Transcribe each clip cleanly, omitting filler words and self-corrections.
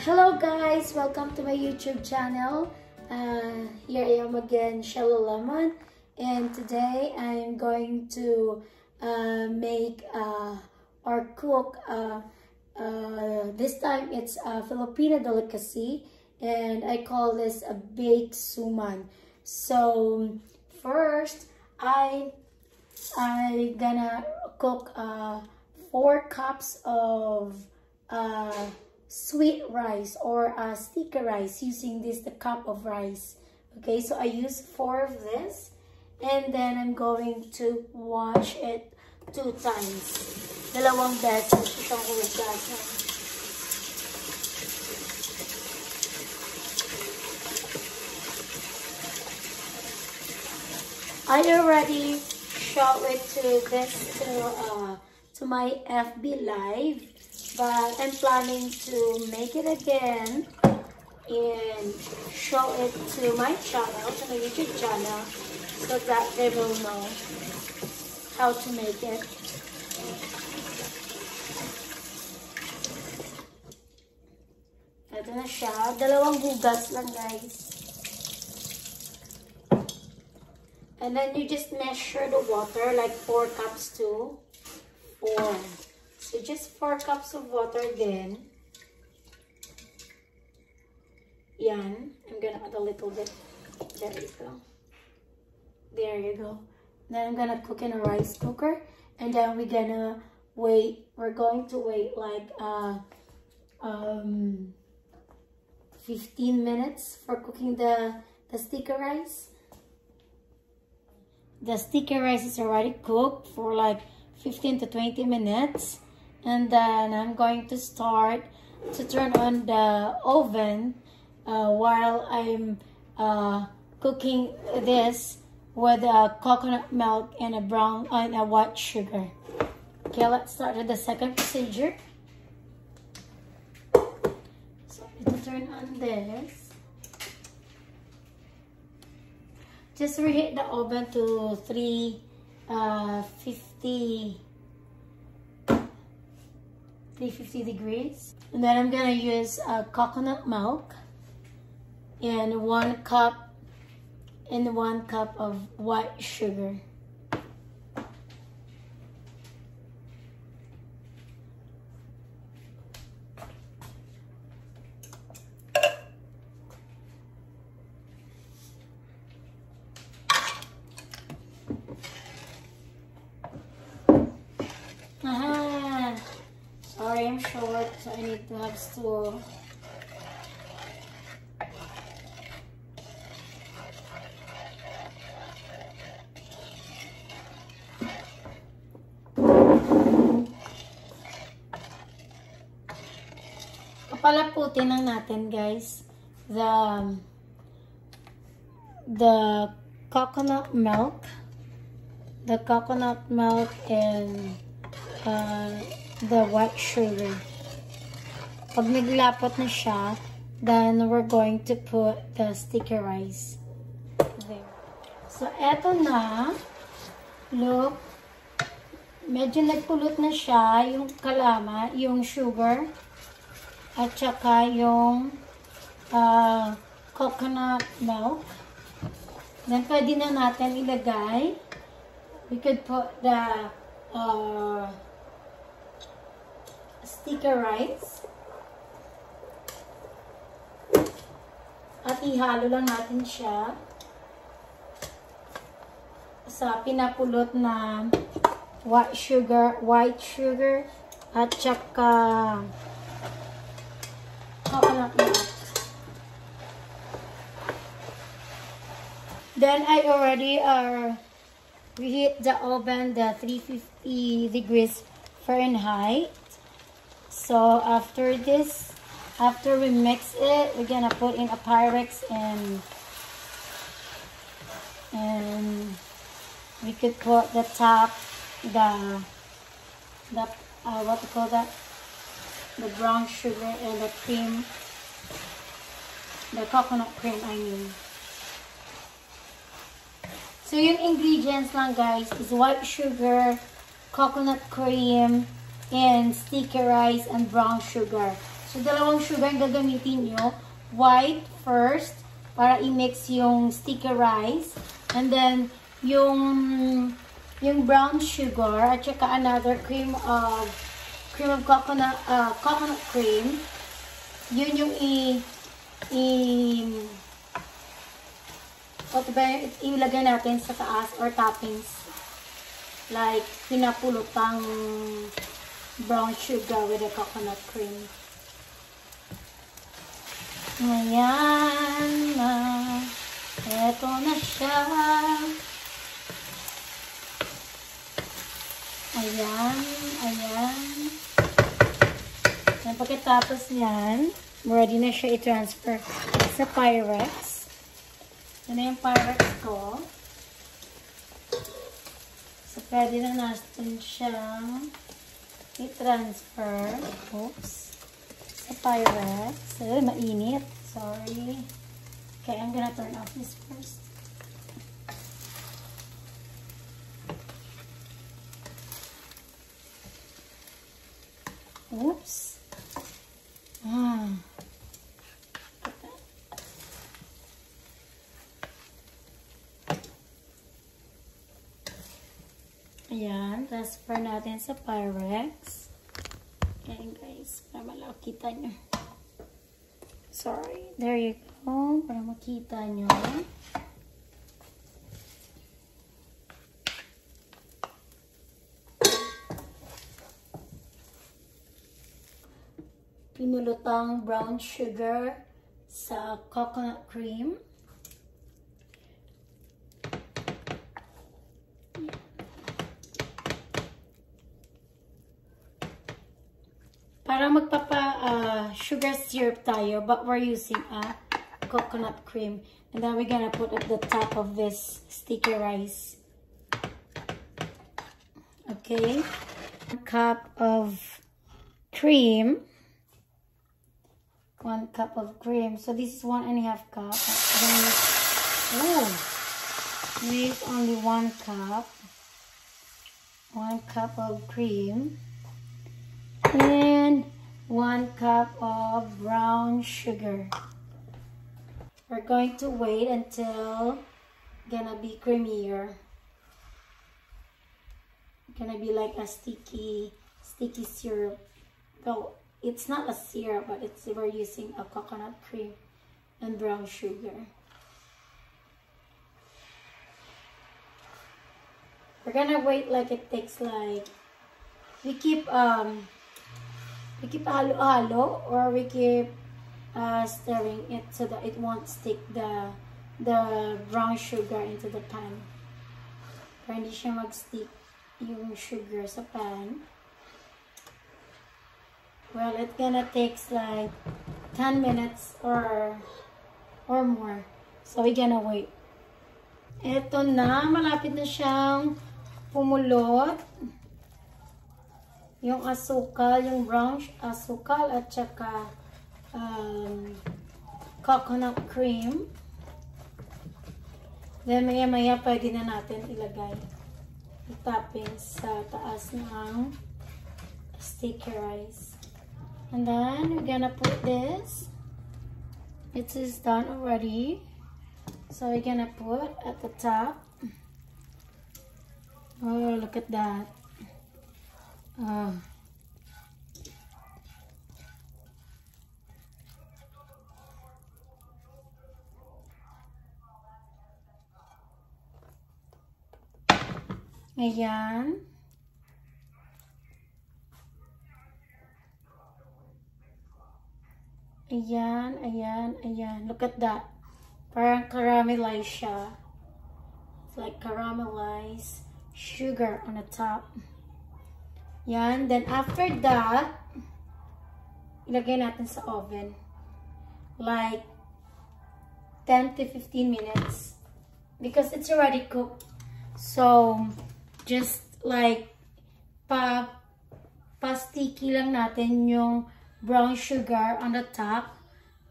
Hello guys! Welcome to my YouTube channel. Here I am again, Sheila, and today I am going to make or cook this time it's a Filipino delicacy, and I call this a baked suman. So first I gonna cook 4 cups of sweet rice or sticky rice using the cup of rice. Okay, so I use 4 of this, and then I'm going to wash it 2 times. Dalawang beses itong hugasan. I already showed it to my FB live, but I'm planning to make it again and show it to my channel, to my YouTube channel, so that they will know how to make it. Ito na siya. Dalawang hugas lang, guys. And then you just measure the water, like 4 cups to 4. So just 4 cups of water then. Yan. I'm gonna add a little bit. There you go. There you go. Then I'm gonna cook in a rice cooker. And then we're gonna wait. We're going to wait like 15 minutes for cooking the sticky rice. The sticky rice is already cooked for like 15 to 20 minutes. And then I'm going to start to turn on the oven while I'm cooking this with coconut milk and a white sugar. Okay, let's start with the second procedure. So I need to turn on this. Just reheat the oven to 350 degrees. And then I'm gonna use coconut milk and 1 cup of white sugar. Sorry, I'm short, so I need to have stool. Papalaputin lang natin, guys, the coconut milk and the white sugar. Pag naglapot na siya, then we're going to put the sticky rice there. So, eto na. Look. Medyo nagpulot na siya yung yung sugar at saka yung coconut milk. Then, pwede na natin ilagay. We could put the sticky rice. At ihalo lang natin siya sa pinapulot na white sugar at saka coconut milk. Then I already reheat the oven the 350 degrees Fahrenheit. So after we mix it, we're gonna put in a Pyrex and we could put the top, what to call that? The brown sugar and the cream, the coconut cream, I mean. So yung ingredients lang, guys, is white sugar, coconut cream, and sticky rice and brown sugar. So, dalawang sugar ang gagamitin nyo. White first, para i-mix yung sticky rice. And then, yung brown sugar, at saka another cream of coconut cream. Yun yung ilagay natin sa taas or toppings. Like, pinapulutang brown sugar with the coconut cream. Ayan na. Eto na siya. Ayan. Ayan. And pagkatapos niyan, ready na siya i-transfer sa Pyrex. Yan na yung Pyrex ko. So, pwede na natin siyang i-transfer. Oops. Sa Pyrex. So, mainit. Sorry. Okay, I'm gonna turn off this first. Oops. Ayan, transfer natin sa Pyrex. Ayan guys, para makita nyo. Sorry, there you go, para makita nyo. Pinulutang brown sugar sa coconut cream. Para sugar syrup tayo, but we're using a coconut cream. And then we're gonna put at the top of this sticky rice. Okay. 1 cup of cream. 1 cup of cream. So this is 1.5 cup. Use only 1 cup. 1 cup of cream. And 1 cup of brown sugar. We're going to wait until gonna be creamier. Gonna be like a sticky syrup. Well, it's not a syrup, but we're using a coconut cream and brown sugar. We're gonna wait like it takes like we keep halo-halo, or we keep stirring it so that it won't stick the brown sugar into the pan. Para hindi siya mag-stick yung sugar sa pan. Well, it's gonna take like 10 minutes or more. So we're gonna wait. Eto na, malapit na siyang pumulot. Yung asukal, yung brown asukal at saka coconut cream. Then maya-maya pwede na natin ilagay yung toppings sa taas ng sticky rice. And then we're gonna put this. It is done already. So we're gonna put at the top. Oh, look at that. Ayan. Ayan, ayan, ayan. Look at that. Parang caramelized siya. It's like caramelized sugar on the top. Yan. Then, after that, ilagay natin sa oven. Like, 10 to 15 minutes. Because it's already cooked. So, just like, pa-sticky lang natin yung brown sugar on the top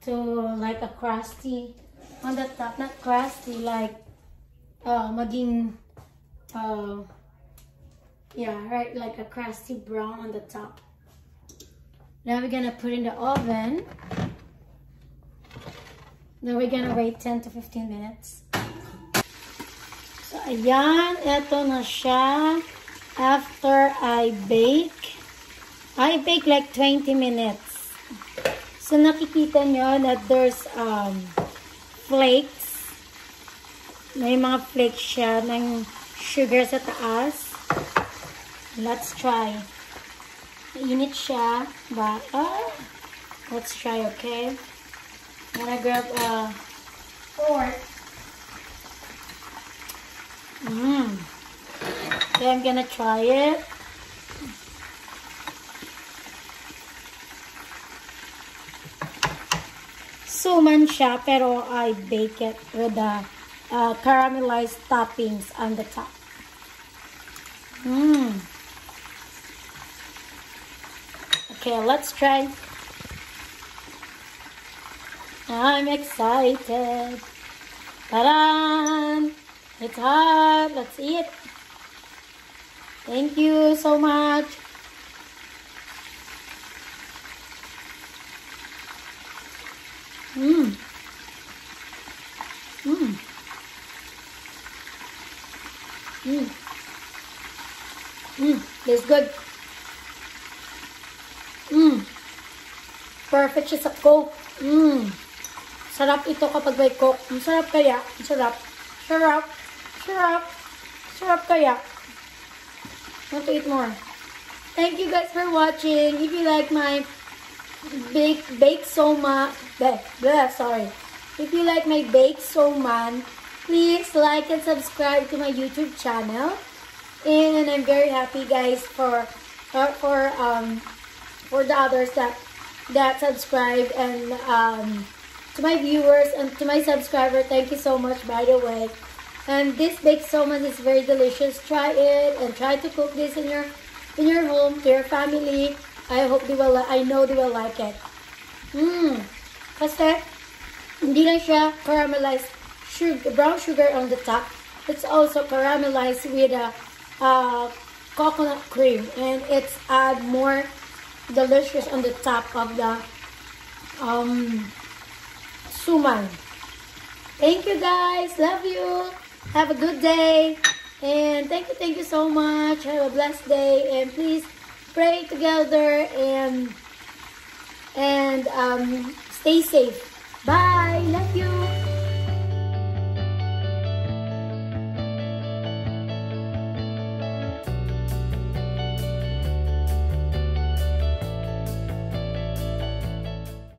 to like a crusty on the top. Not crusty, like, maging, yeah, right, like a crusty brown on the top. Now we're gonna put in the oven. Then we're gonna wait 10 to 15 minutes. So, ayan. Ito na siya. After I bake like 20 minutes. So, nakikita nyo that there's flakes. May mga flakes siya ng sugar sa taas. Let's try. Mainit siya. But, let's try, okay? I'm gonna grab a fork. Okay, I'm gonna try it. Suman siya, pero I bake it with the caramelized toppings on the top. Okay, let's try. I'm excited. Ta-da! It's hot. Let's eat. Thank you so much. It's good. Perfect siya sa Coke. Sarap ito kapag may Coke. Sarap kaya. Sarap. Sarap. Sarap. Sarap kaya. Want to eat more. Thank you guys for watching. If you like my bake Suman, if you like my bake Suman, please like and subscribe to my YouTube channel. And I'm very happy, guys, for the others that subscribe, and to my viewers and to my subscriber, thank you so much, by the way. And this baked Suman is very delicious. Try it and try to cook this in your home to your family. I hope they will. I know they will like it. Kasi hindi lang siya caramelized brown sugar on the top. It's also caramelized with a coconut cream, and it's add more delicious on the top of the Suman. Thank you guys. Love you. Have a good day. And thank you so much. Have a blessed day. And please pray together and stay safe. Bye. Love you.